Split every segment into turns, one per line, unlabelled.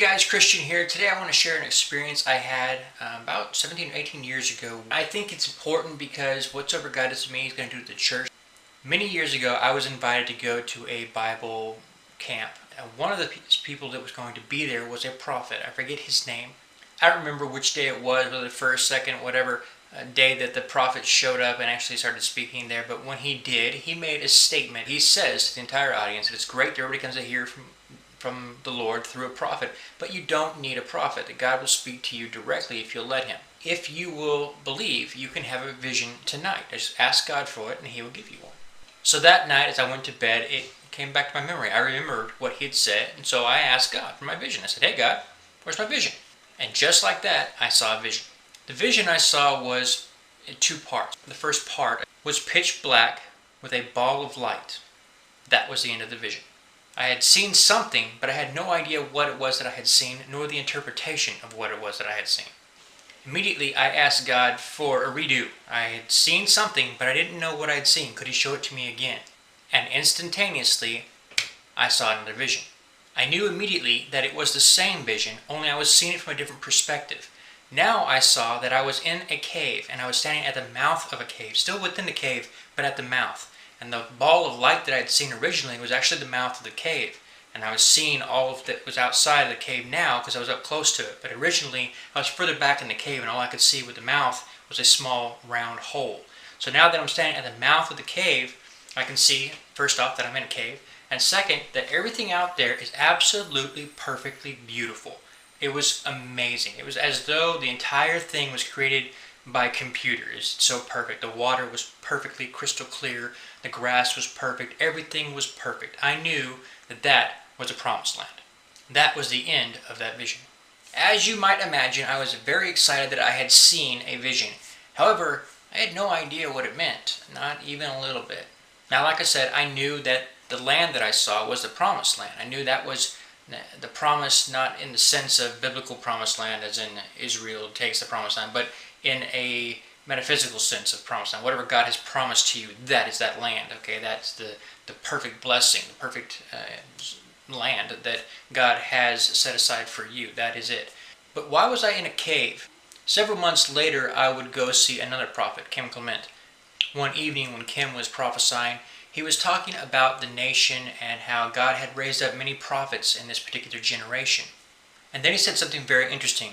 guys, Christian here. Today I want to share an experience I had about 17 or 18 years ago. I think it's important because whatsoever God does to me, He's going to do to the church. Many years ago, I was invited to go to a Bible camp. One of the people that was going to be there was a prophet. I forget his name. I don't remember which day it was, whether the first, second, whatever day that the prophet showed up and actually started speaking there. But when he did, he made a statement. He says to the entire audience that it's great that everybody comes to hear from the Lord through a prophet, but you don't need a prophet. That God will speak to you directly if you'll let Him. If you will believe, you can have a vision tonight. Just ask God for it and He will give you one. So that night as I went to bed, it came back to my memory. I remembered what He had said, and so I asked God for my vision. I said, "Hey God, where's my vision?" And just like that, I saw a vision. The vision I saw was in two parts. The first part was pitch black with a ball of light. That was the end of the vision. I had seen something, but I had no idea what it was that I had seen, nor the interpretation of what it was that I had seen. Immediately, I asked God for a redo. I had seen something, but I didn't know what I had seen. Could He show it to me again? And instantaneously, I saw another vision. I knew immediately that it was the same vision, only I was seeing it from a different perspective. Now I saw that I was in a cave, and I was standing at the mouth of a cave, still within the cave, but at the mouth. And the ball of light that I had seen originally was actually the mouth of the cave. And I was seeing all of that was outside of the cave now because I was up close to it. But originally, I was further back in the cave, and all I could see with the mouth was a small round hole. So now that I'm standing at the mouth of the cave, I can see, first off, that I'm in a cave. And second, that everything out there is absolutely perfectly beautiful. It was amazing. It was as though the entire thing was created by computer. It's so perfect. The water was perfectly crystal clear. The grass was perfect. Everything was perfect. I knew that that was a promised land. That was the end of that vision. As you might imagine, I was very excited that I had seen a vision. However, I had no idea what it meant, not even a little bit. Now, like I said, I knew that the land that I saw was the promised land. I knew that was the promise, not in the sense of biblical promised land as in Israel takes the promised land, but in a metaphysical sense of promised land. Whatever God has promised to you, that is that land. Okay, that's the perfect blessing, the perfect land that God has set aside for you. That is it. But why was I in a cave? Several months later, I would go see another prophet, Kim Clement. One evening when Kim was prophesying, he was talking about the nation and how God had raised up many prophets in this particular generation. And then he said something very interesting.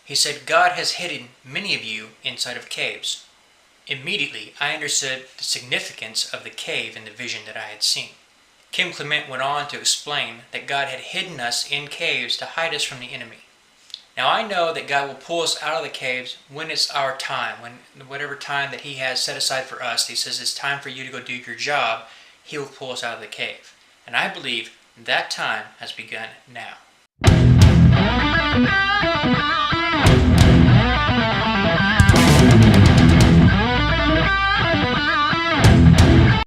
He said, God has hidden many of you inside of caves. Immediately, I understood the significance of the cave in the vision that I had seen. Kim Clement went on to explain that God had hidden us in caves to hide us from the enemy. Now I know that God will pull us out of the caves when it's our time, when whatever time that He has set aside for us. He says it's time for you to go do your job. He will pull us out of the cave. And I believe that time has begun now.